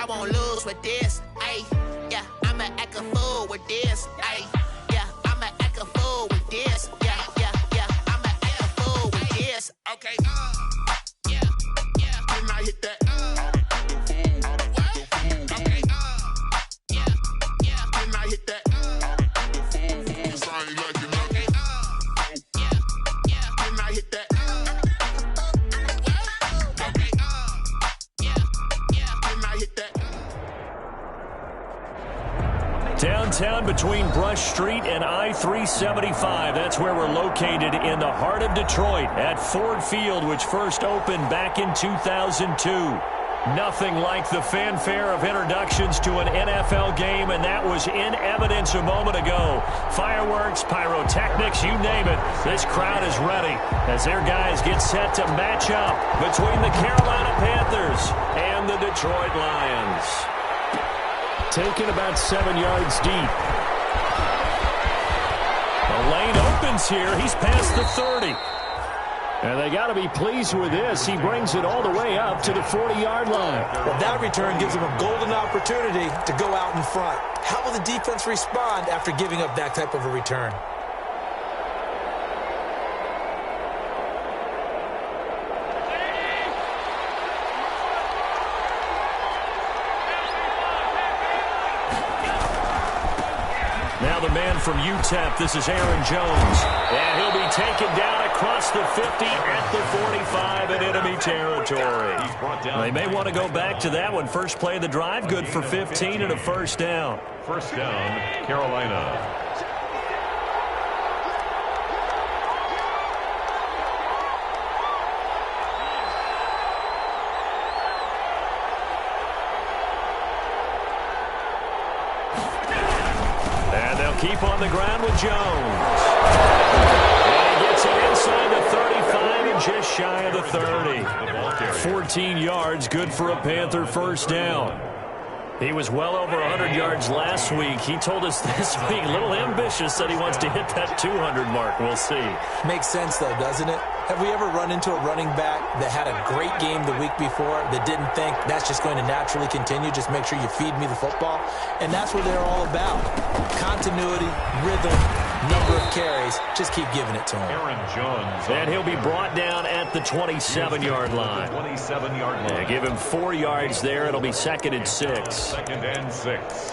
won't lose with this. Ay, yeah, I'ma act a fool with this. Ay, yeah, I'ma act a fool with this. Yeah, yeah, yeah, I'ma act a fool with this. Okay, yeah, yeah. Can I hit that? Okay, yeah, yeah. Can I hit that? Downtown between Brush Street and I-375. That's where we're located in the heart of Detroit at Ford Field, which first opened back in 2002. Nothing like the fanfare of introductions to an NFL game, and that was in evidence a moment ago. Fireworks, pyrotechnics, you name it. This crowd is ready as their guys get set to match up between the Carolina Panthers and the Detroit Lions. Taken about 7 yards deep. The lane opens here. He's past the 30. And they got to be pleased with this. He brings it all the way up to the 40-yard line. Well, that return gives him a golden opportunity to go out in front. How will the defense respond after giving up that type of a return? Now the man from UTEP, this is Aaron Jones. And he'll be taken down across the 50 at the 45 in enemy territory. They may want to go back to that one. First play of the drive, good for 15 and a first down. First down, Carolina. Keep on the ground with Jones. And he gets it inside the 35 and just shy of the 30. 14 yards, good for a Panther first down. He was well over 100 yards last week. He told us this week, a little ambitious, said he wants to hit that 200 mark. We'll see. Makes sense, though, doesn't it? Have we ever run into a running back that had a great game the week before that didn't think that's just going to naturally continue? Just make sure you feed me the football. And that's what they're all about. Continuity, rhythm, number of carries. Just keep giving it to him. Aaron Jones. And he'll be brought down at the 27-yard line. 27-yard line. Yeah, give him 4 yards there. It'll be 2nd and 6. 2nd and 6.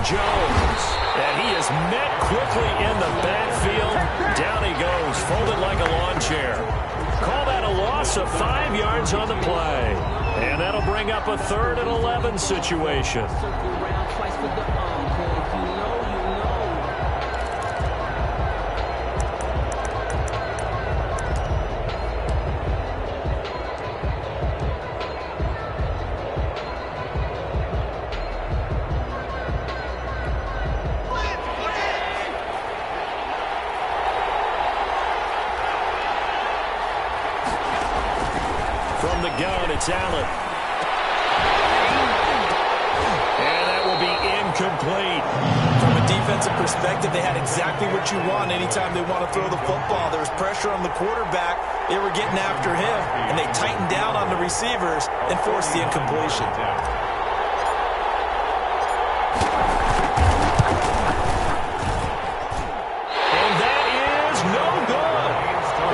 Jones, and he is met quickly in the backfield. Down he goes, folded like a lawn chair. Call that a loss of 5 yards on the play. And that'll bring up a 3rd and 11 situation. From the gun, it's Allen. And that will be incomplete. From a defensive perspective, they had exactly what you want anytime they want to throw the football. There was pressure on the quarterback. They were getting after him, and they tightened down on the receivers and forced the incompletion. And that is no good.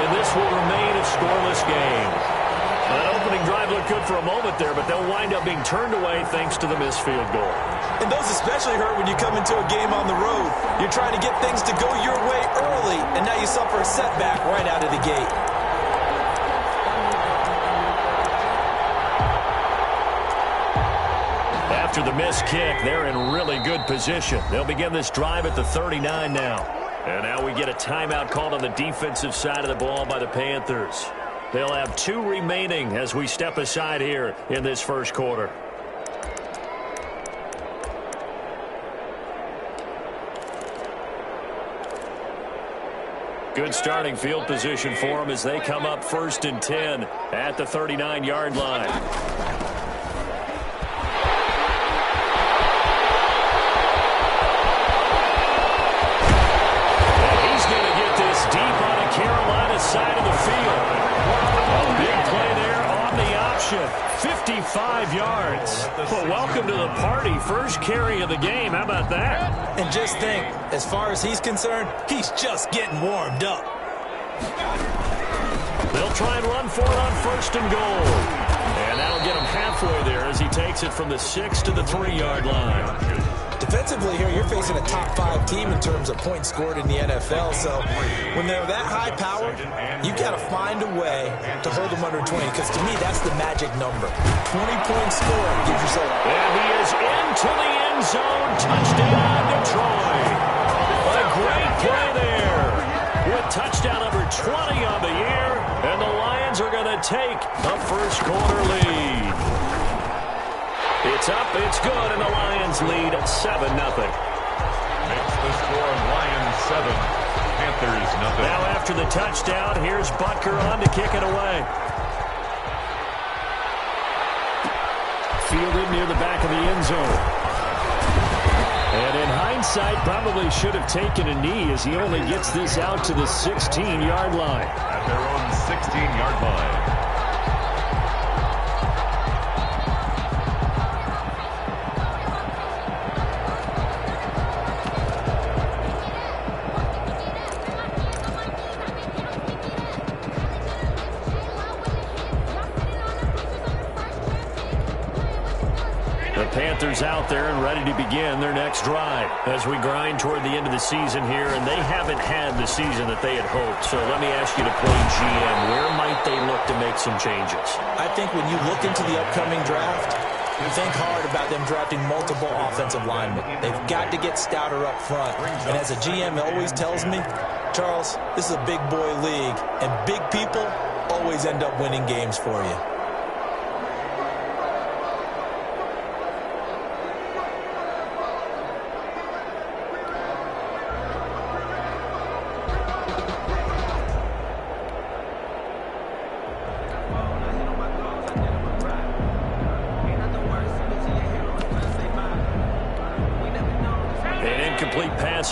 And this will remain a scoreless game. That opening drive looked good for a moment there, but they'll wind up being turned away thanks to the missed field goal. And those especially hurt when you come into a game on the road. You're trying to get things to go your way early, and now you suffer a setback right out of the gate. After the missed kick, they're in really good position. They'll begin this drive at the 39 now. And now we get a timeout called on the defensive side of the ball by the Panthers. They'll have 2 remaining as we step aside here in this first quarter. Good starting field position for them as they come up 1st and 10 at the 39-yard line. And he's going to get this deep on the Carolina side of the field. A big play there on the option. 55 yards. Well, welcome to the party. First carry of the game. How about that? And just think, as far as he's concerned, he's just getting warmed up. They'll try and run for it on 1st and goal. And that'll get him halfway there as he takes it from the 6 to the 3-yard line. Defensively here, you're facing a top 5 team in terms of points scored in the NFL. So when they're that high powered, you've got to find a way to hold them under 20. Because to me, that's the magic number. 20 points scored gives yourself. And he is into the end zone. Touchdown, Detroit. A great play there. With touchdown number 20 on the year. And the Lions are going to take a first quarter lead. It's up, it's good, and the Lions lead 7-0. Makes the score Lions 7, Panthers nothing. Now after the touchdown, here's Butker on to kick it away. Fielded near the back of the end zone. And in hindsight, probably should have taken a knee as he only gets this out to the 16-yard line. At their own 16-yard line. Panthers out there and ready to begin their next drive as we grind toward the end of the season here, and they haven't had the season that they had hoped. So let me ask you to play GM. Where might they look to make some changes? I think when you look into the upcoming draft, you think hard about them drafting multiple offensive linemen. They've got to get stouter up front. And as a GM always tells me, Charles, this is a big boy league, and big people always end up winning games for you.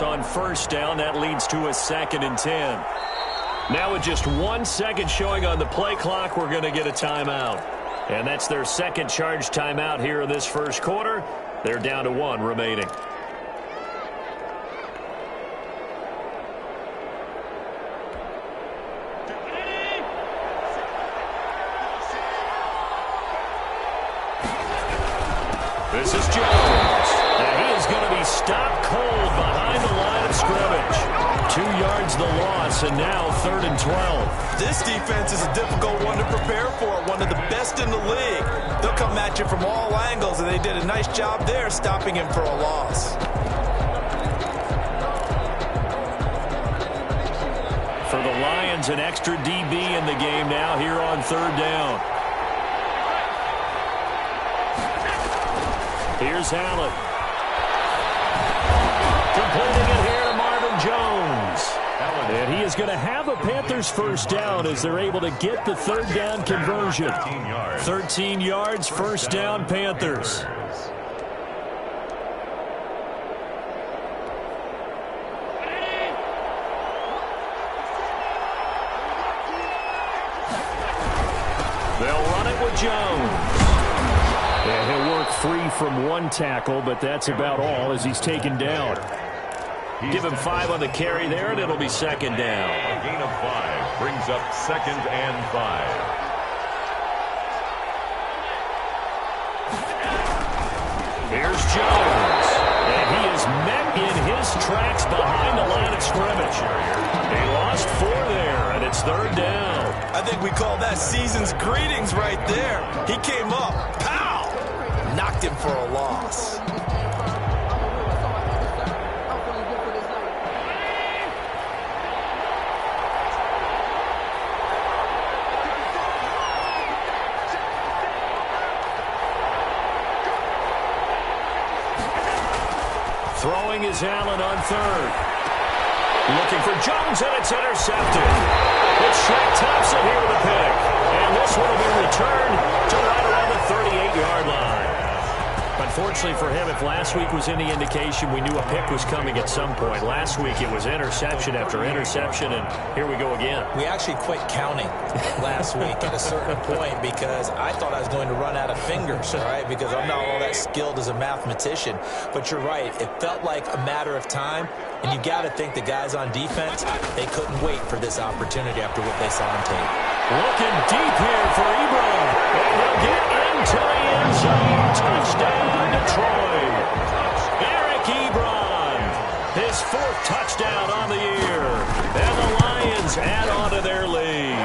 On 1st down, that leads to a 2nd and 10. Now with just 1 second showing on the play clock, we're going to get a timeout. And that's their second charge timeout here in this first quarter. They're down to 1 remaining. This is Jones. And he is going to be stopped cold behind the line of scrimmage. 2 yards the loss, and now 3rd and 12. This defense is a difficult one to prepare for, one of the best in the league. They'll come at you from all angles, and they did a nice job there stopping him for a loss. For the Lions, an extra DB in the game now here on 3rd down. Here's Allen. Completing it here to Marvin Jones. And he is going to have a Panthers first down as they're able to get the 3rd down conversion. 13 yards, first down, Panthers. They'll run it with Jones. And he'll work free from 1 tackle, but that's about all as he's taken down. Give him 5 on the carry there, and it'll be 2nd down. A gain of 5 brings up 2nd and 5. Here's Jones. And he is met in his tracks behind the line of scrimmage. They lost 4 there, and it's 3rd down. I think we call that season's greetings right there. He came up, pow! Knocked him for a loss. Throwing is Allen on 3rd. Looking for Jones, and it's intercepted. It's Shaq Thompson here with a pick. And this one will be returned to right around the 38-yard line. Unfortunately for him, if last week was any indication, we knew a pick was coming at some point. Last week it was interception after interception, and here we go again. We actually quit counting last week at a certain point because I thought I was going to run out of fingers, all right, because I'm not all that skilled as a mathematician. But you're right. It felt like a matter of time, and you got to think the guys on defense, they couldn't wait for this opportunity after what they saw on tape. Looking deep here for Ebron, and he'll get into the end zone. Touchdown, Detroit. Eric Ebron, his 4th touchdown on the year. And the Lions add on to their lead.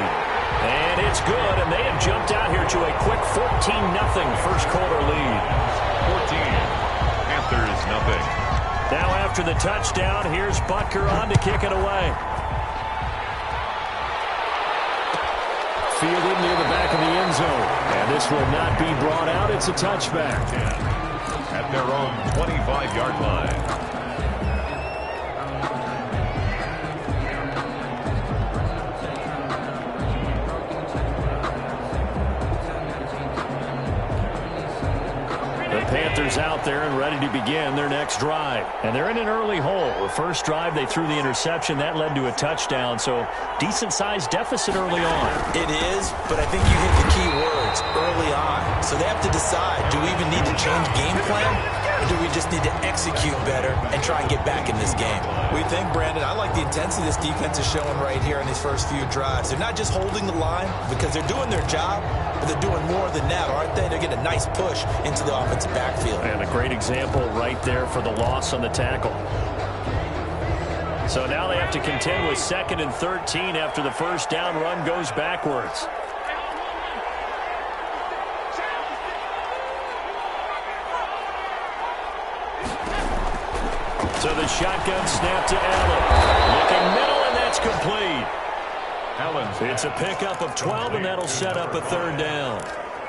And it's good, and they have jumped out here to a quick 14-0 first quarter lead. 14. Panthers nothing. Now after the touchdown, here's Butker on to kick it away. Fielded near the back of the end zone. And this will not be brought out. It's a touchback. At their own 25-yard line. Panthers out there and ready to begin their next drive. And they're in an early hole. The first drive, they threw the interception. That led to a touchdown, so decent-sized deficit early on. It is, but I think you hit the key words, early on. So they have to decide, do we even need to change game plan, or do we just need to execute better and try and get back in this game? What do you think, Brandon? I like the intensity this defense is showing right here in these first few drives. They're not just holding the line because they're doing their job, but they're doing more than that, aren't they? They're getting a nice push into the offensive backfield. And a great example right there for the loss on the tackle. So now they have to contend with 2nd and 13 after the first down run goes backwards. So the shotgun snap to Allen. Looking middle, and that's complete. It's a pickup of 12, and that'll set up a 3rd down.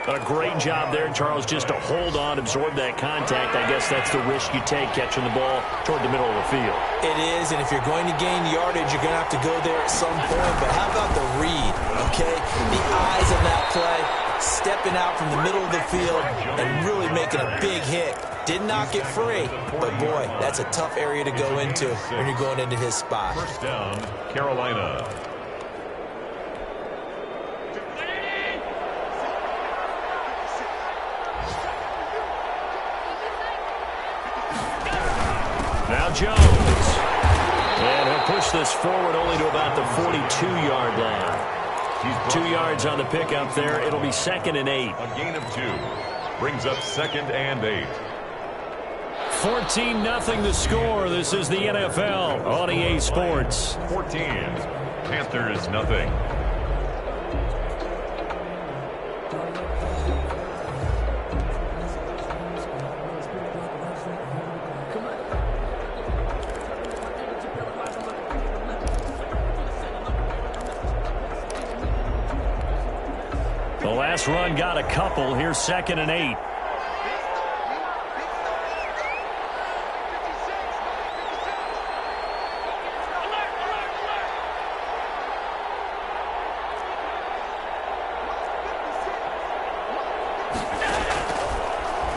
A great job there, Charles, just to hold on, absorb that contact. I guess that's the risk you take catching the ball toward the middle of the field. It is, and if you're going to gain yardage, you're going to have to go there at some point. But how about the read, okay? The eyes of that play, stepping out from the middle of the field and really making a big hit. Did not get free, but boy, that's a tough area to go into when you're going into his spot. First down, Carolina. Now Jones. And he'll push this forward only to about the 42-yard line. 2 yards on the pickup there. It'll be 2nd and 8. A gain of 2. Brings up 2nd and 8. 14-0 the score. This is the NFL on EA Sports. 14. Panthers nothing. The last run got a couple. Here's 2nd and 8.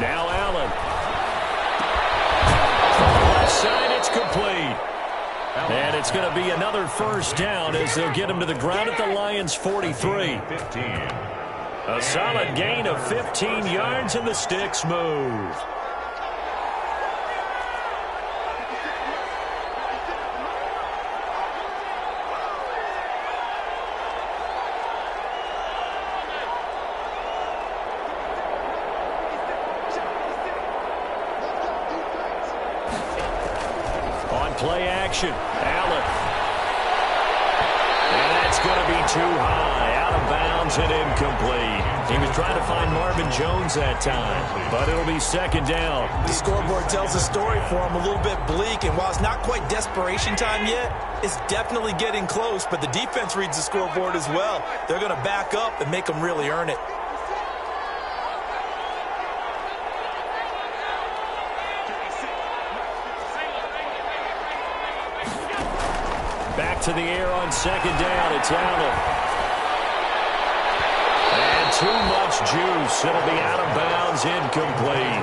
Now Allen. From the left side, it's complete. And it's going to be another first down as they'll get him to the ground at the Lions' 43. 15. A solid gain of 15 yards, and the sticks move. On play action, Allen. And that's going to be too high, out of bounds and incomplete. He was trying to find Marvin Jones that time, but it'll be 2nd down. The scoreboard tells the story for him, a little bit bleak, and while it's not quite desperation time yet, it's definitely getting close, but the defense reads the scoreboard as well. They're going to back up and make them really earn it. in the air on second down. It's Allen. And too much juice. It'll be out of bounds, incomplete.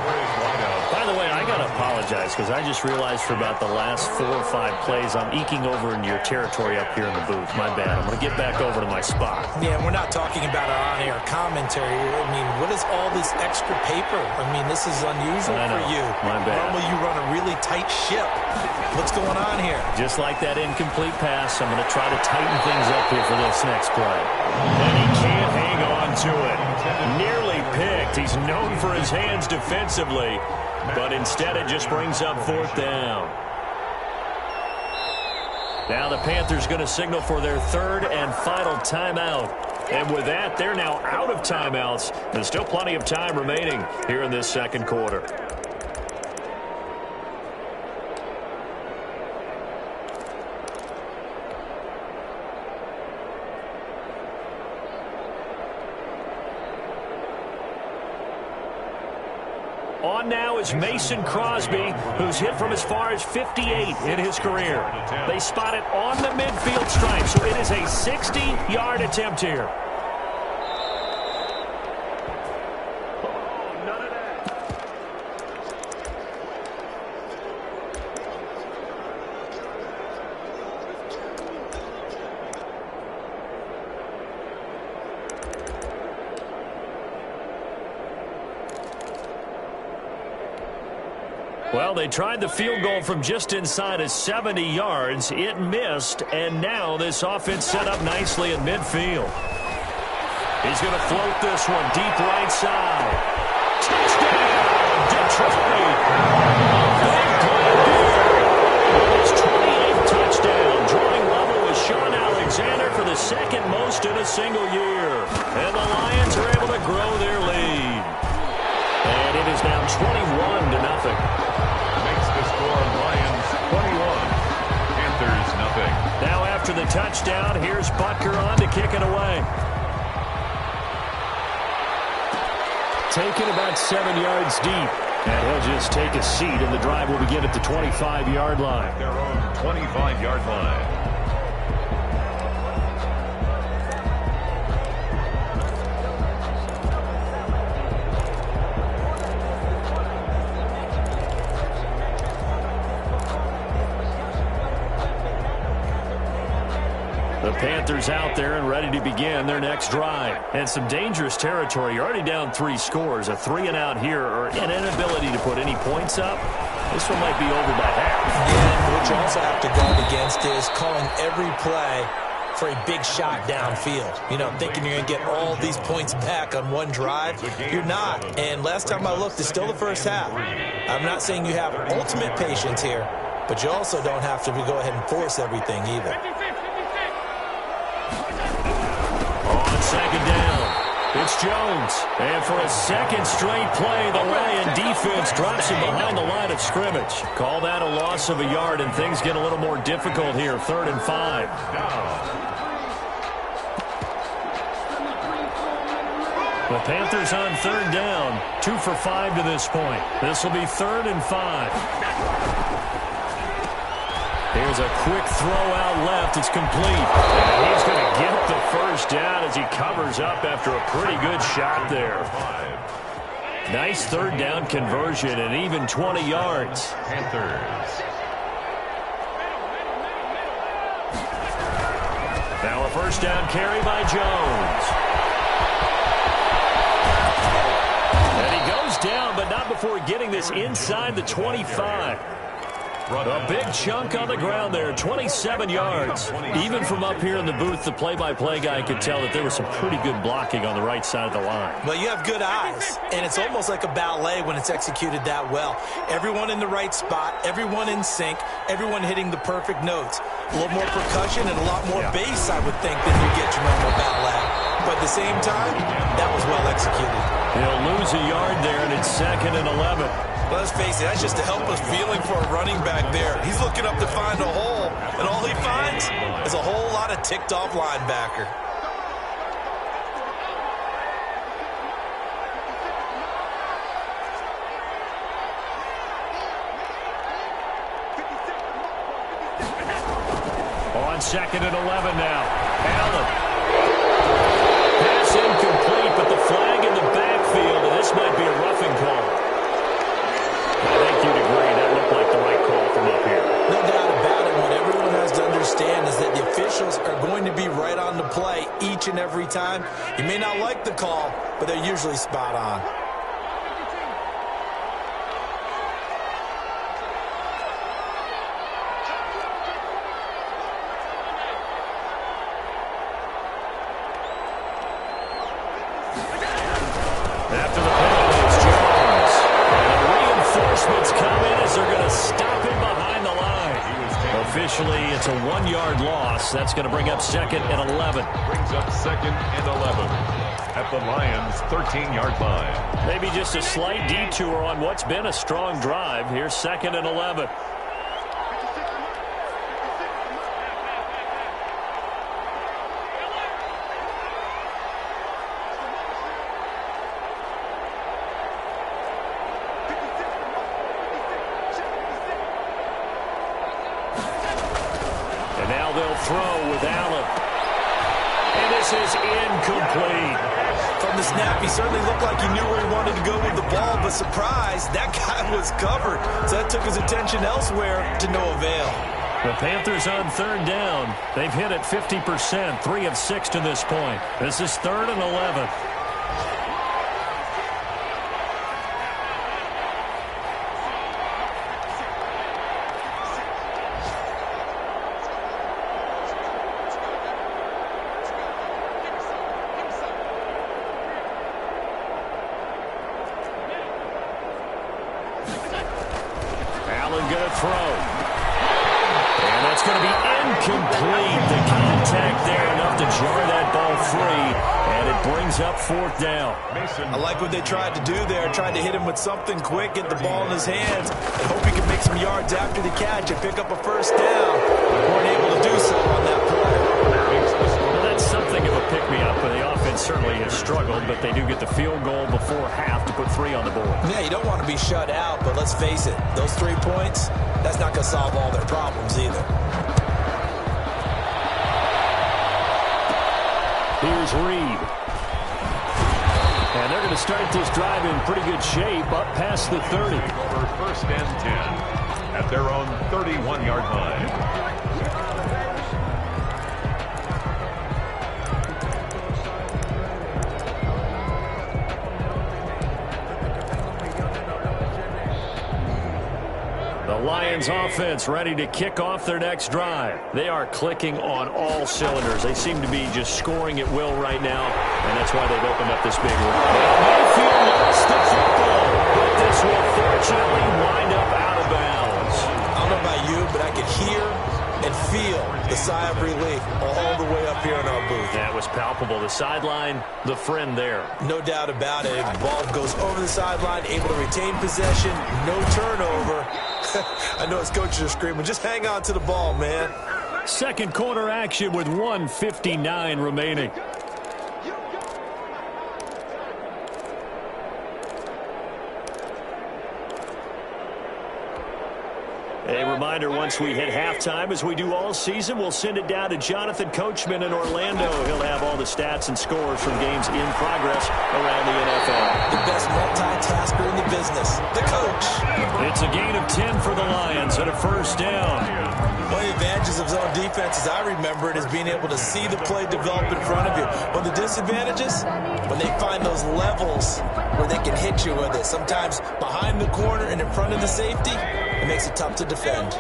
By the way, I got to apologize because I just realized for about the last 4 or 5 plays, I'm eking over into your territory up here in the booth. My bad. I'm going to get back over to my spot. Yeah, we're not talking about our on-air commentary. I mean, what is all this extra paper? I mean, this is unusual for you. My bad. Normally you run a really tight ship. What's going on here? Just like that incomplete pass, I'm going to try to tighten things up here for this next play. And he can't hang on to it. Nearly picked. He's known for his hands defensively, but instead it just brings up 4th down. Now the Panthers going to signal for their 3rd and final timeout. And with that, they're now out of timeouts. There's still plenty of time remaining here in this second quarter. On now is Mason Crosby, who's hit from as far as 58 in his career. They spot it on the midfield stripe, so it is a 60-yard attempt here. Well, they tried the field goal from just inside of 70 yards. It missed, and now this offense set up nicely in midfield. He's going to float this one deep right side. Touchdown, Detroit! Big play there. His 28th touchdown, drawing level with Sean Alexander for the 2nd most in a single year. And the Lions are able to grow their lead. And it is now 21-0. Lions 21, Panthers nothing. Now after the touchdown, here's Butker on to kick it away. Taken about 7 yards deep. And he'll just take a seat, and the drive will begin at the 25-yard line. Their own 25-yard line. The Panthers out there and ready to begin their next drive. And some dangerous territory. You're already down 3 scores. A 3-and-out here or an inability to put any points up. This one might be over by half. And what you also have to guard against is calling every play for a big shot downfield. You know, thinking you're going to get all these points back on one drive. You're not. And last time I looked, it's still the first half. I'm not saying you have ultimate patience here, but you also don't have to go ahead and force everything either. On second down, it's Jones. And for a second straight play, the Lion defense drops him behind the line of scrimmage. Call that a loss of a yard, and things get a little more difficult here. 3rd and 5. The Panthers on 3rd down. 2 for 5 to this point. This will be 3rd and 5. Here's a quick throw out left. It's complete. And he's going to get the first down as he covers up after a pretty good shot there. Nice 3rd down conversion and even 20 yards. Panthers. Now a first down carry by Jones. And he goes down, but not before getting this inside the 25. A big chunk on the ground there, 27 yards. Even from up here in the booth, the play-by-play guy could tell that there was some pretty good blocking on the right side of the line. Well, you have good eyes, and it's almost like a ballet when it's executed that well. Everyone in the right spot, everyone in sync, everyone hitting the perfect notes. A little more percussion and a lot more bass, I would think, than you get your normal ballet. But at the same time, that was well executed. He'll lose a yard there, and it's 2nd and 11. Let's face it, that's just a helpless feeling for a running back there. He's looking up to find a hole, and all he finds is a whole lot of ticked-off linebacker. On on 2nd and 11 now. Allen. Pass incomplete, but the flag in the backfield, and this might be a roughing call. I think you'd agree that looked like the right call from up here. No doubt about it. What everyone has to understand is that the officials are going to be right on the play each and every time. You may not like the call, but they're usually spot on. After the penalty, it's Jones. And the reinforcements come in as they're going to stop him behind the line. Officially, it's a 1-yard loss. That's going to bring up 2nd and 11. Brings up 2nd and 11 at the Lions' 13-yard line. Maybe just a slight detour on what's been a strong drive. Here's 2nd and 11. And now they'll throw with Allen. And this is incomplete. From the snap, he certainly looked like he knew where he wanted to go with the ball, but surprise, that guy was covered. So that took his attention elsewhere to no avail. The Panthers on 3rd down. They've hit it 50%, 3 of 6 to this point. This is 3rd and 11. Allen going to throw. And that's going to be incomplete. The contact there enough to jar that ball free. And it brings up 4th down. I like what they tried to do there. Tried to hit him with something quick, get the ball in his hands, and hope he can make some yards after the catch and pick up a 1st down. Weren't able to do so on that play. Well, that's something of a pick-me-up, but the offense certainly has struggled, but they do get the field goal before half to put 3 on the board. Yeah, you don't want to be shut out, but let's face it, those 3 points, that's not going to solve all their problems either. Here's Reed. And they're going to start this drive in pretty good shape, up past the 30. Over 1st and 10 at their own 31-yard line. The Lions offense ready to kick off their next drive. They are clicking on all cylinders. They seem to be just scoring at will right now, and that's why they've opened up this big one. Mayfield lost the football, but this will fortunately wind up out of bounds. I don't know about you, but I could hear and feel the sigh of relief all the way up here in our booth. That was palpable. The sideline, the friend there. No doubt about it. The ball goes over the sideline, able to retain possession, no turnover. I know his coaches are screaming, just hang on to the ball, man. Second quarter action with 1:59 remaining. A reminder, once we hit halftime, as we do all season, we'll send it down to Jonathan Coachman in Orlando. He'll have all the stats and scores from games in progress around the NFL. The best multitasker in the business, the coach. It's a gain of 10 for the Lions and a 1st down. One of the advantages of zone defense, as I remember it, is being able to see the play develop in front of you. One of the disadvantages, when they find those levels where they can hit you with it, sometimes behind the corner and in front of the safety, it makes it tough to defend.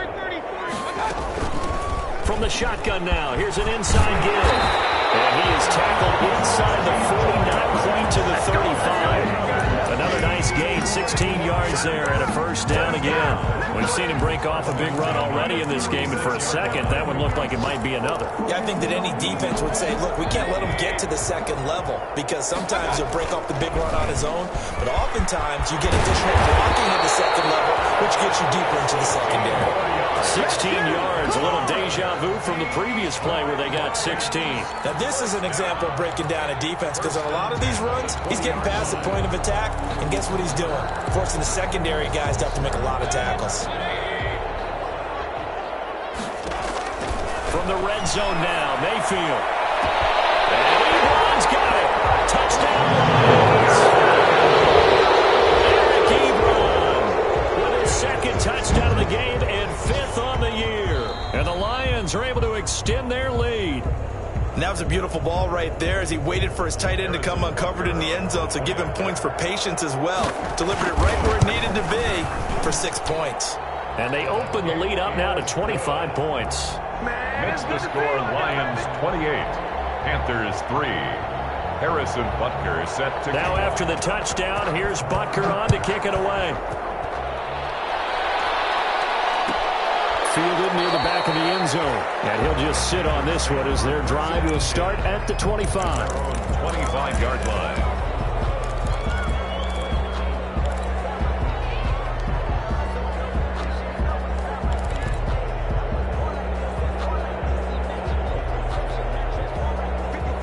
From the shotgun now, here's an inside give. And he is tackled inside the 40, not quite to the 35. Another nice gain, 16 yards there and a 1st down again. We've seen him break off a big run already in this game, and for a second, that one looked like it might be another. Yeah, I think that any defense would say, look, we can't let him get to the 2nd level, because sometimes he'll break off the big run on his own, but oftentimes you get additional blocking at the 2nd level, which gets you deeper into the secondary. 16 yards, a little deja vu from the previous play where they got 16. Now, this is an example of breaking down a defense, because on a lot of these runs, he's getting past the point of attack, and guess what he's doing? Forcing the secondary guys to have to make a lot of tackles. From from the red zone now. Mayfield. And Ebron's got it. Touchdown Lions. Eric Ebron with his second touchdown of the game and 5th on the year. And the Lions are able to extend their lead. And that was a beautiful ball right there as he waited for his tight end to come uncovered in the end zone, so give him points for patience as well. Delivered it right where it needed to be for 6 points. And they open the lead up now to 25 points. Makes the score Lions 28, Panthers 3. Harrison Butker is set to now after the touchdown, here's Butker on to kick it away. Fielded near the back of the end zone. And he'll just sit on this one as their drive will start at the 25. 25-yard line.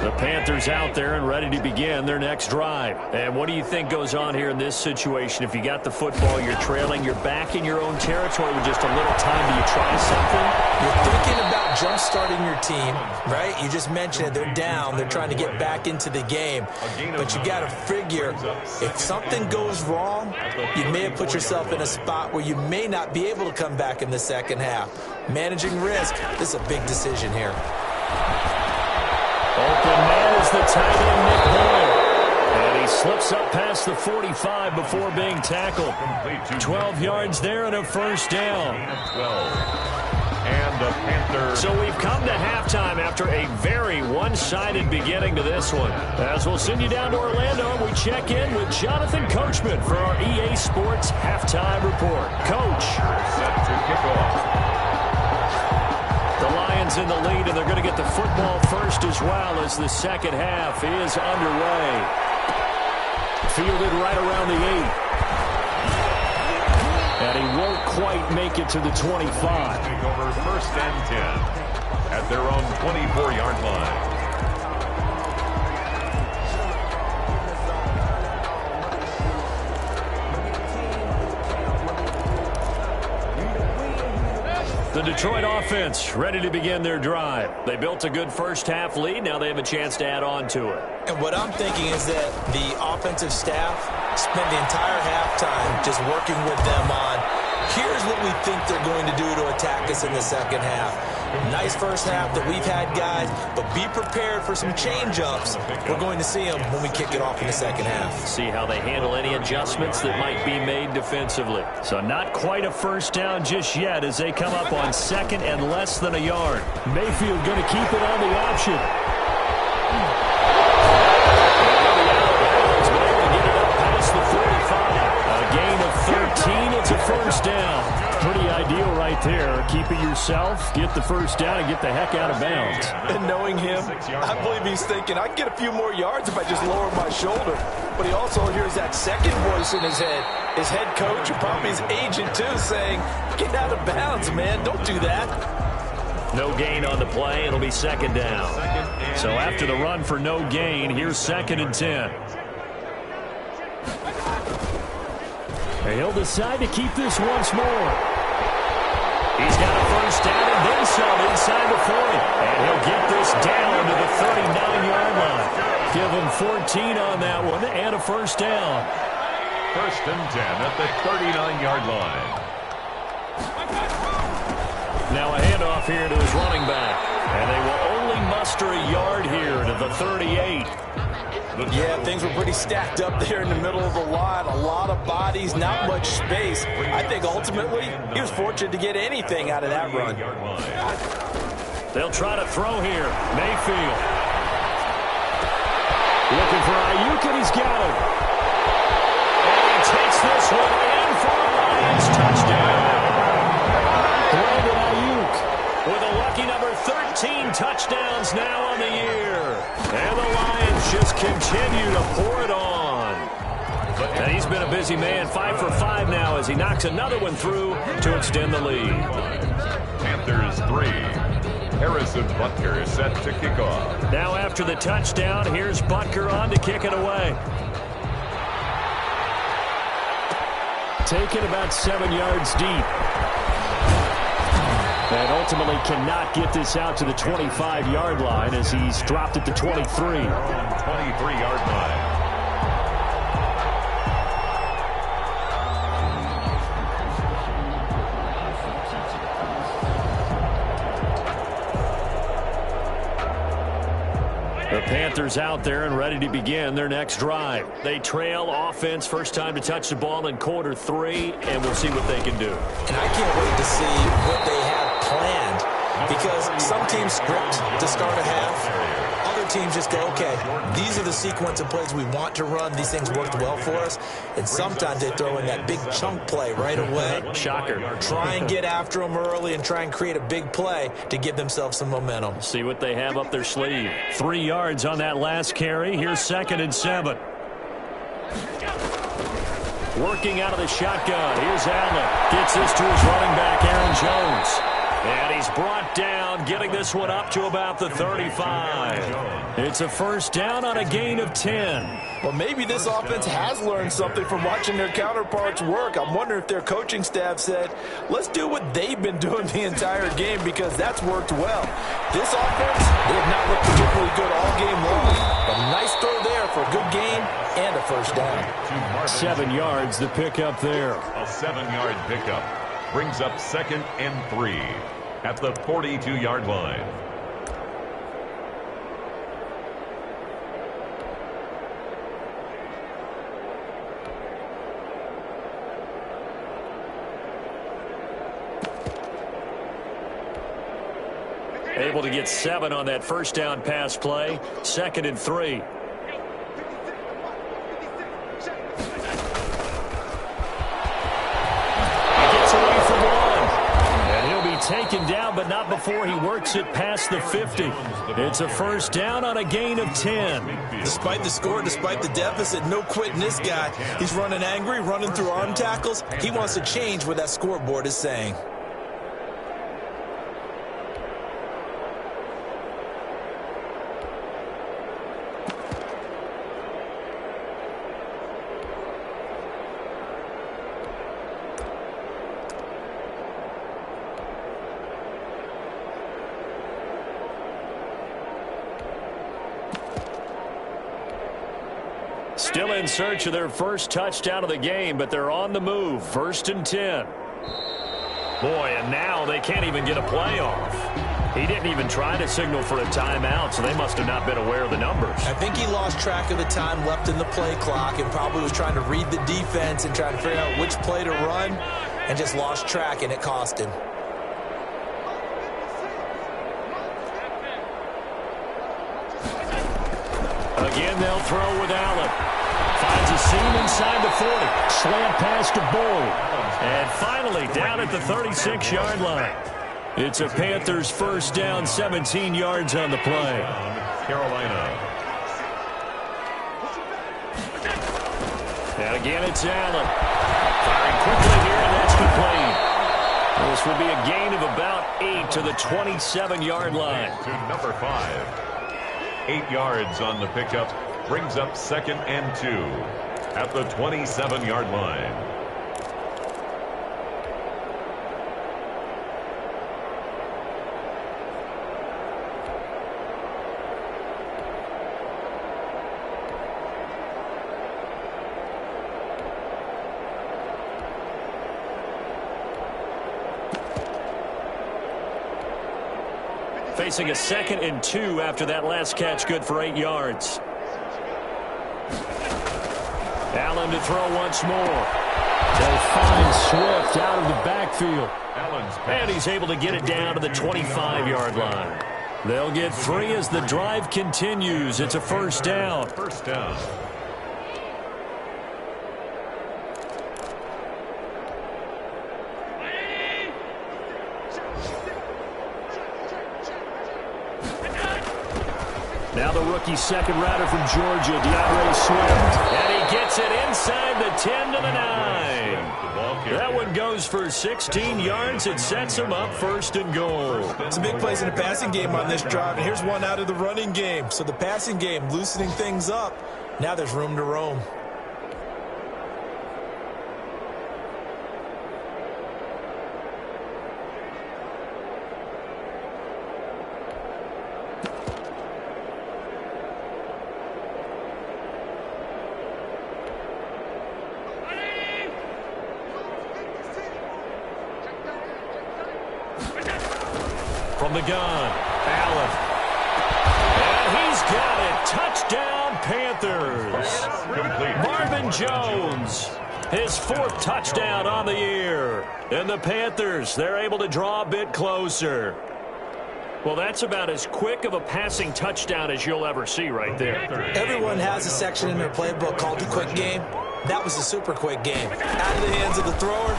The Panthers out there and ready to begin their next drive. And what do you think goes on here in this situation? If you got the football, you're trailing, you're back in your own territory with just a little time. Do you try something? You're thinking about jump-starting your team, right? You just mentioned it. They're down. They're trying to get back into the game. But you got to figure, if something goes wrong, you may have put yourself in a spot where you may not be able to come back in the second half. Managing risk, this is a big decision here. Open man is the tight end, Nick Boyle. And he slips up past the 45 before being tackled. 12 yards there and a first down. 12. And the Panthers. So we've come to halftime after a very one-sided beginning to this one. As we'll send you down to Orlando, and we check in with Jonathan Coachman for our EA Sports Halftime Report. Coach. Set to kick off. The Lions in the lead, and they're going to get the football first as well as the second half is underway. Fielded right around the 8. And he won't quite make it to the 25. Take over 1st and 10 at their own 24-yard line. The Detroit offense ready to begin their drive. They built a good first-half lead. Now they have a chance to add on to it. And what I'm thinking is that the offensive staff spent the entire halftime just working with them on, here's what we think they're going to do to attack us in the second half. Nice first half that we've had, guys, but be prepared for some change-ups. We're going to see them when we kick it off in the second half. See how they handle any adjustments that might be made defensively. So not quite a first down just yet as they come up on 2nd and less than a yard. Mayfield going to keep it on the option. A gain of 13. It's a first down. Pretty ideal right there. Keep it yourself, get the first down, and get the heck out of bounds. And knowing him, I believe he's thinking, I can get a few more yards if I just lower my shoulder. But he also hears that second voice in his head. His head coach and probably his agent, too, saying, get out of bounds, man. Don't do that. No gain on the play. It'll be 2nd down. So after the run for no gain, here's 2nd and 10. And he'll decide to keep this once more. He's got a first down and then some inside the 40. And he'll get this down to the 39-yard line. Give him 14 on that one and a first down. 1st and 10 at the 39-yard line. Now a handoff here to his running back. And they will only muster a yard here to the 38. Yeah, things were pretty stacked up there in the middle of the line. A lot of bodies, not much space. I think ultimately he was fortunate to get anything out of that run. They'll try to throw here. Mayfield. Looking for Ayuk, and he's got him. And he takes this one in for a Lions touchdown. Brandon Ayuk with a lucky number 13 touchdowns now on the year. And the Lions just continue to pour it on. And he's been a busy man, 5 for 5 now as he knocks another one through to extend the lead. Panthers 3. Harrison Butker is set to kick off. Now after the touchdown, here's Butker on to kick it away. Taken about 7 yards deep. And ultimately cannot get this out to the 25-yard line as he's dropped at the 23. 23-yard line. The Panthers out there and ready to begin their next drive. They trail offense, first time to touch the ball in quarter 3, and we'll see what they can do. And I can't wait to see what they have planned, because some teams script to start a half. Other teams just go, okay, these are the sequence of plays we want to run. These things worked well for us. And sometimes they throw in that big chunk play right away. Shocker. Try and get after them early and try and create a big play to give themselves some momentum. See what they have up their sleeve. 3 yards on that last carry. Here's 2nd and 7. Working out of the shotgun. Here's Allen. Gets this to his running back, Aaron Jones. And he's brought down, getting this one up to about the 35. It's a first down on a gain of 10. Well, maybe this offense has learned something from watching their counterparts work. I'm wondering if their coaching staff said, let's do what they've been doing the entire game, because that's worked well. This offense, they have not looked particularly good all game long. A nice throw there for a good gain and a first down. 7 yards, the pickup there. A 7-yard pickup brings up 2nd and 3 at the 42-yard line. Able to get 7 on that first down pass play. 2nd and 3. Taken down, but not before he works it past the 50. It's a first down on a gain of 10. Despite the score, despite the deficit, no quitting this guy. He's running angry, running through arm tackles. He wants to change what that scoreboard is saying. Still in search of their first touchdown of the game, but they're on the move. 1st and 10. Boy, and now they can't even get a play off. He didn't even try to signal for a timeout, so they must have not been aware of the numbers. I think he lost track of the time left in the play clock and probably was trying to read the defense and trying to figure out which play to run, and just lost track, and it cost him. Again, they'll throw with Allen. Finds a seam inside the 40. Slant pass to Bull. And finally down at the 36-yard line. It's a Panthers first down, 17 yards on the play. Carolina. And again, it's Allen. Firing quickly here, and that's complete. This will be a gain of about 8 to the 27-yard line. To number 5. 8 yards on the pickup. Brings up 2nd and 2 at the 27-yard line. Facing a 2nd and 2 after that last catch, good for 8 yards. Allen to throw once more. They'll find Swift out of the backfield. And he's able to get it down to the 25-yard line. They'll get 3 as the drive continues. It's a first down. First down. Now the rookie second rounder from Georgia, DeAndre Swift. And he gets it inside the 10 to the 9. That one goes for 16 yards. It sets him up 1st and goal. It's a big plays in the passing game on this drive, and here's one out of the running game. So the passing game loosening things up. Now there's room to roam. the gun. Allen. And he's got it. Touchdown, Panthers. Marvin Jones, his 4th touchdown on the year. And the Panthers, they're able to draw a bit closer. Well, that's about as quick of a passing touchdown as you'll ever see right there. Everyone has a section in their playbook called the quick game. That was a super quick game. Out of the hands of the thrower,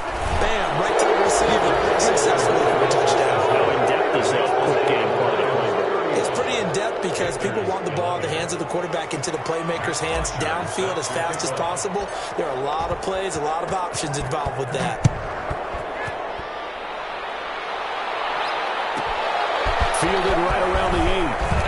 bam, right to the receiver. Successfully for a touchdown. How in-depth is that quick game part of the playbook? It's pretty in-depth because people want the ball in the hands of the quarterback into the playmaker's hands downfield as fast as possible. There are a lot of plays, a lot of options involved with that. Fielded right around the 8.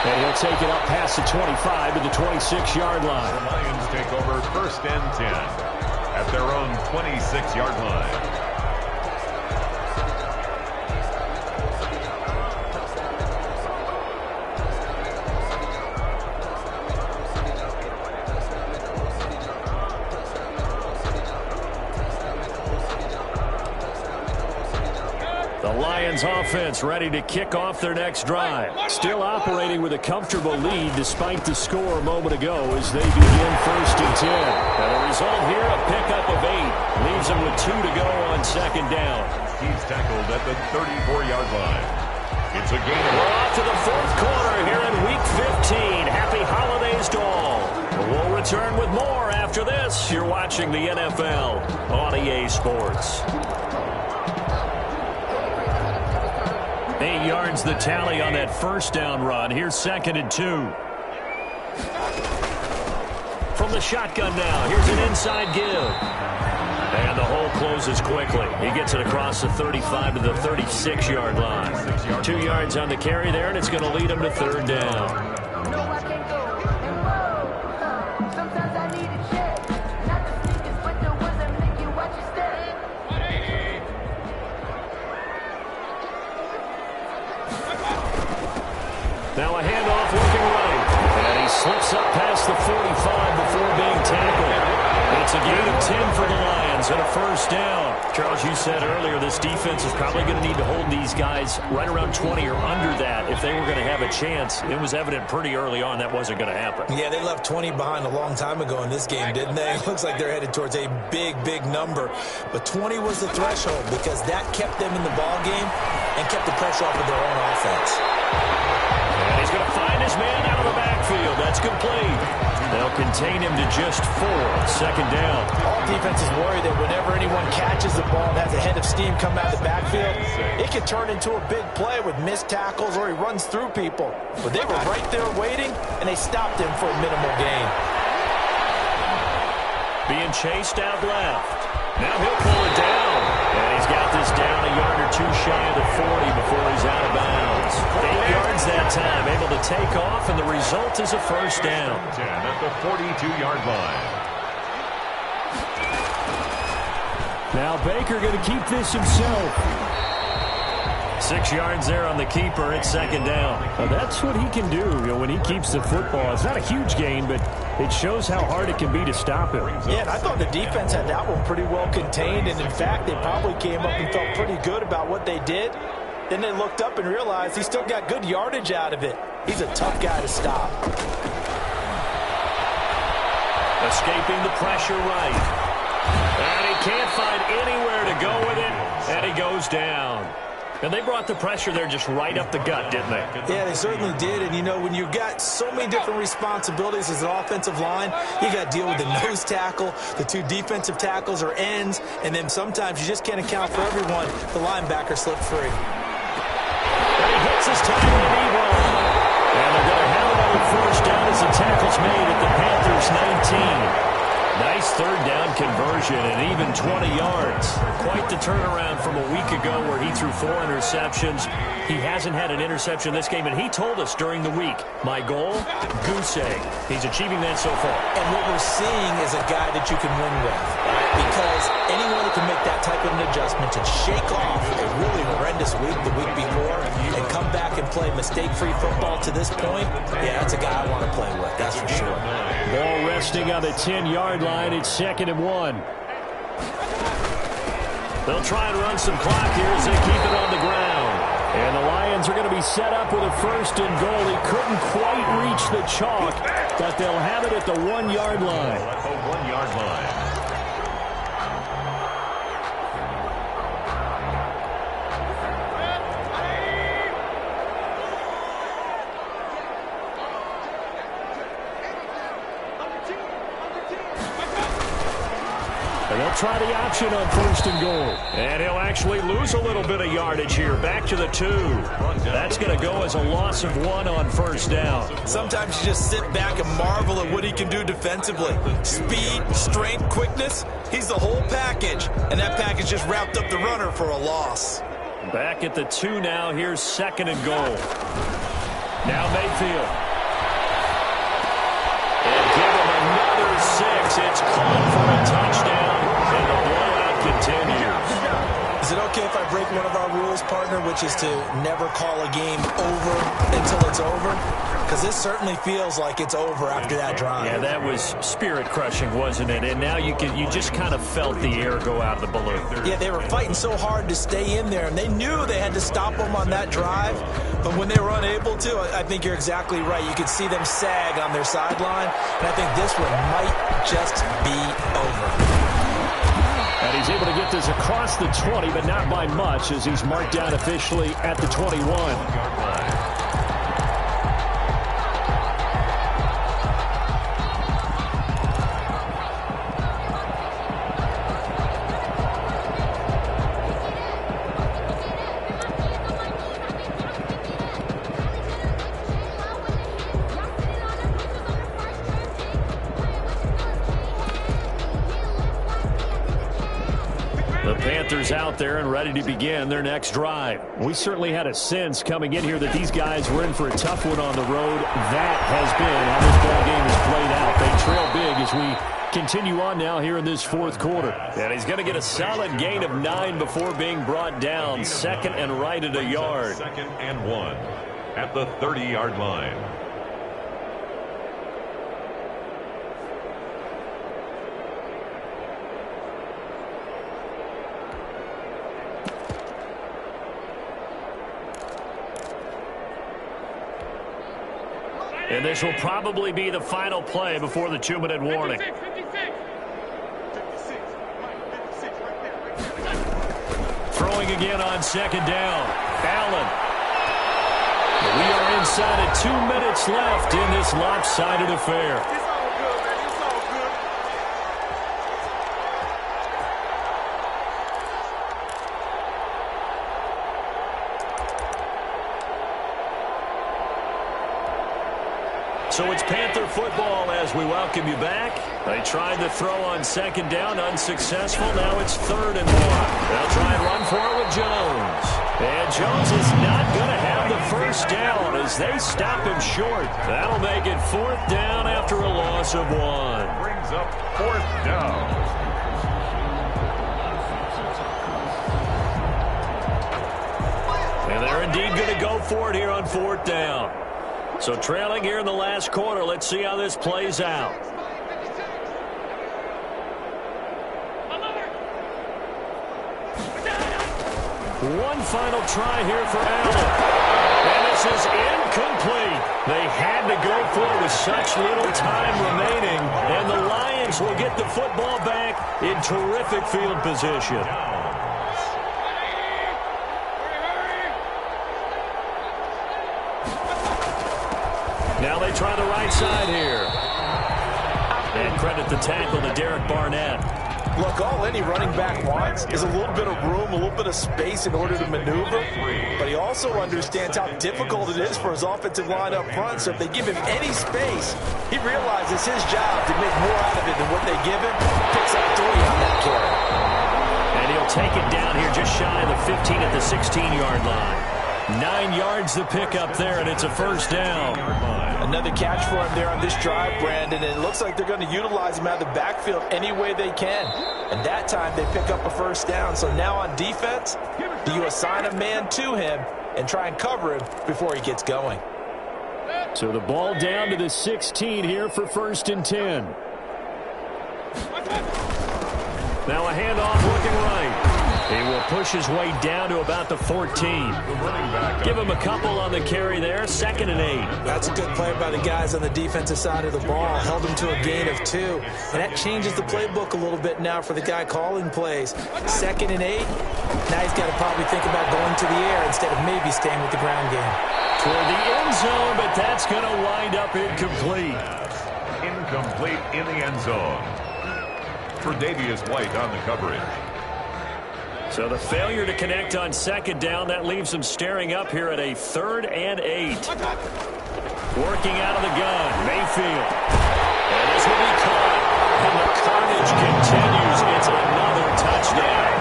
And he'll take it up past the 25 to the 26-yard line. The Lions take over 1st and 10 at their own 26-yard line. Lions offense ready to kick off their next drive. Still operating with a comfortable lead despite the score a moment ago as they begin 1st and 10. And the result here, a pickup of 8. Leaves them with 2 to go on 2nd down. He's tackled at the 34-yard line. It's a gain. We're off to the 4th quarter here in Week 15. Happy holidays to all. We'll return with more after this. You're watching the NFL on EA Sports. 8 yards the tally on that 1st down run. Here's 2nd and 2. From the shotgun now. Here's an inside give. And the hole closes quickly. He gets it across the 35 to the 36-yard line. 2 yards on the carry there, and it's going to lead him to 3rd down. Now a handoff looking right. And he slips up past the 45 before being tackled. It's a gain of 10 for the Lions and a 1st down. Charles, you said earlier this defense is probably going to need to hold these guys right around 20 or under that if they were going to have a chance. It was evident pretty early on that wasn't going to happen. Yeah, they left 20 behind a long time ago in this game, didn't they? It looks like they're headed towards a big, big number. But 20 was the threshold because that kept them in the ball game and kept the pressure off of their own offense. And he's going to find his man out of the backfield. That's complete. They'll contain him to just 4. 2nd down. All defenses worry that whenever anyone catches the ball and has a head of steam come out of the backfield, it can turn into a big play with missed tackles or he runs through people. But they were right there waiting, and they stopped him for a minimal gain. Being chased out left. Now he'll pull it down. And he's got this down a yard or 2 shy of the 40 before he's out of bounds. 8 yards that time, able to take off, and the result is a 1st down. 10 at the 42-yard line. Now Baker going to keep this himself. 6 yards there on the keeper. It's 2nd down. Well, that's what he can do, when he keeps the football. It's not a huge gain, but it shows how hard it can be to stop him. Yeah, and I thought the defense had that one pretty well contained, and in fact, they probably came up and felt pretty good about what they did. Then they looked up and realized he still got good yardage out of it. He's a tough guy to stop. Escaping the pressure right. And he can't find anywhere to go with it, and he goes down. And they brought the pressure there just right up the gut, didn't they? Yeah, they certainly did. And, when you've got so many different responsibilities as an offensive line, you got to deal with the nose tackle, the 2 defensive tackles or ends, and then sometimes you just can't account for everyone. The linebacker slipped free. And he hits his tackle and he won. And they're going to have another 1st down as the tackle's made at the Panthers' 19. Nice 3rd down conversion and even 20 yards. Quite the turnaround from a week ago where he threw 4 interceptions. He hasn't had an interception this game, and he told us during the week, my goal, goose egg. He's achieving that so far. And what we're seeing is a guy that you can win with, right? Because anyone that can make that type of an adjustment to shake off a really horrendous week the week before and come back and play mistake-free football to this point, yeah, that's a guy I want to play with, that's for sure. Ball resting on the 10-yard line. It's 2nd and 1. They'll try and run some clock here as they keep it on the ground. And the Lions are going to be set up with a 1st and goal. He couldn't quite reach the chalk, but they'll have it at the 1-yard line. At the 1-yard line. And they'll try the option on 1st and goal. And he'll actually lose a little bit of yardage here. Back to the 2. That's going to go as a loss of 1 on 1st down. Sometimes you just sit back and marvel at what he can do defensively. Speed, strength, quickness. He's the whole package. And that package just wrapped up the runner for a loss. Back at the 2 now. Here's 2nd and goal. Now Mayfield. And give him another 6. It's caught for a touchdown. And the blowout continues. Is it okay if I break one of our rules, partner, which is to never call a game over until it's over? Because this certainly feels like it's over after that drive. Yeah, that was spirit-crushing, wasn't it? And now you just kind of felt the air go out of the balloon. Yeah, they were fighting so hard to stay in there, and they knew they had to stop them on that drive. But when they were unable to, I think you're exactly right. You could see them sag on their sideline, and I think this one might just be over. And he's able to get this across the 20, but not by much, as he's marked down officially at the 21. Out there and ready to begin their next drive. We certainly had a sense coming in here that these guys were in for a tough one on the road. That has been how this ball game is played out. They trail big as we continue on now here in this 4th quarter. And he's going to get a solid gain of 9 before being brought down. 2nd and right at a yard. 2nd and 1 at the 30-yard line. And this will probably be the final play before the 2-minute warning. 56. Throwing again on 2nd down. Allen. We are inside of 2 minutes left in this lopsided affair. It's all good, man. It's all good. So it's Panther football as we welcome you back. They tried to throw on 2nd down, unsuccessful. Now it's 3rd and 1. They'll try and run for it with Jones. And Jones is not going to have the 1st down as they stop him short. That'll make it 4th down after a loss of 1. Brings up 4th down. And they're indeed going to go for it here on 4th down. So trailing here in the last quarter. Let's see how this plays out. One final try here for Allen. And this is incomplete. They had to go for it with such little time remaining. And the Lions will get the football back in terrific field position. Now they try the right side here. And credit the tackle to Derek Barnett. Look, all any running back wants is a little bit of room, a little bit of space in order to maneuver. But he also understands how difficult it is for his offensive line up front. So if they give him any space, he realizes his job to make more out of it than what they give him. Picks up 3 on that carry. And he'll take it down here just shy of the 15 at the 16-yard line. 9 yards to pick up there, and it's a 1st down. Another catch for him there on this drive, Brandon, and it looks like they're going to utilize him out of the backfield any way they can. And that time they pick up a 1st down. So now on defense, do you assign a man to him and try and cover him before he gets going? So the ball down to the 16 here for 1st and 10. Now a handoff looking right. He will push his way down to about the 14. Give him a couple on the carry there. 2nd and 8. That's a good play by the guys on the defensive side of the ball. Held him to a gain of 2. And that changes the playbook a little bit now for the guy calling plays. 2nd and 8. Now he's got to probably think about going to the air instead of maybe staying with the ground game. Toward the end zone, but that's going to wind up incomplete. Incomplete in the end zone. For Davius White on the coverage. So the failure to connect on 2nd down, that leaves them staring up here at a 3rd and 8. Working out of the gun, Mayfield. And this will be caught. And the carnage continues. It's another touchdown.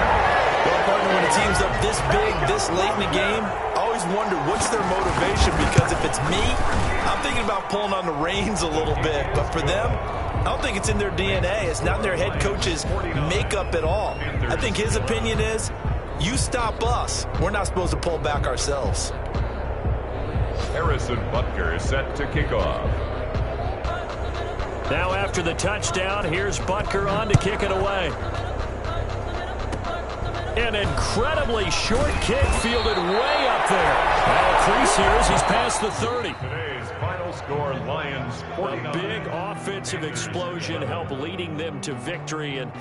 Well, partner, when a team's up this big, this late in the game, I always wonder what's their motivation, because if it's me, I'm thinking about pulling on the reins a little bit. But for them, I don't think it's in their DNA. It's not in their head coach's makeup at all. I think his opinion is, you stop us. We're not supposed to pull back ourselves. Harrison Butker is set to kick off. Now after the touchdown, here's Butker on to kick it away. An incredibly short kick fielded way up there. Now crease here as he's past the 30. Today's final score, Lions 49. A big offensive explosion helped leading them to victory. And